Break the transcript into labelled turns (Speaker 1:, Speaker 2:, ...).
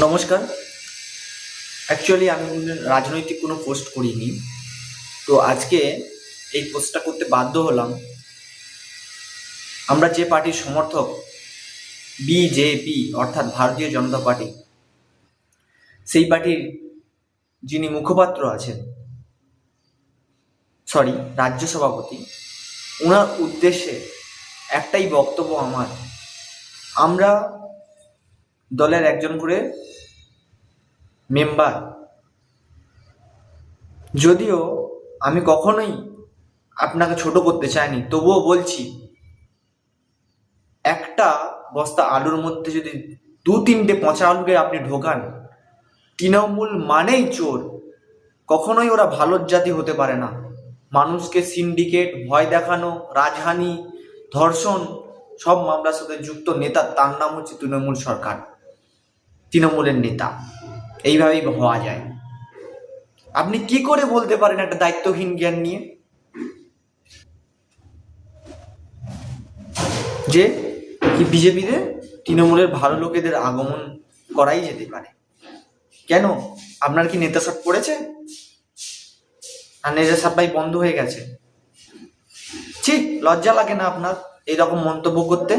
Speaker 1: নমস্কার। অ্যাকচুয়ালি আমি রাজনৈতিক কোনো পোস্ট করিনি। তো আজকে এই পোস্টটা করতে বাধ্য হলাম। আমরা যে পার্টির সমর্থক, বিজেপি অর্থাৎ ভারতীয় জনতা পার্টি, সেই পার্টির যিনি মুখপাত্র আছেন, রাজ্য সভাপতি, ওনার উদ্দেশ্যে একটাই বক্তব্য আমার। আমরা দলের একজন করে মেম্বার, যদিও আমি কখনোই আপনাকে ছোট করতে চাইনি, তবুও বলছি, একটা বস্তা আলুর মধ্যে যদি দু তিনটে পচা আলুকে আপনি ঢোকান, তৃণমূল মানেই চোর। কখনোই ওরা ভালোর জাতি হতে পারে না। মানুষকে সিন্ডিকেট, ভয় দেখানো, রাজহানি, ধর্ষণ সব মামলার সাথে যুক্ত নেতা, তার নাম হচ্ছে তৃণমূল সরকার, তৃণমূলের নেতা। এইভাবেই হওয়া যায়। আপনি কি করে বলতে পারেন একটা দায়িত্বহীন জ্ঞান নিয়ে যে কি বিজেপিতে তৃণমূলের ভালো লোকেদের আগমন করাই যেতে পারে? কেন? আপনার কি নেতা শট পড়েছে, আর নেতা সাপ্লাই বন্ধ হয়ে গেছে? ঠিক লজ্জা লাগে না আপনার এইরকম মন্তব্য করতে?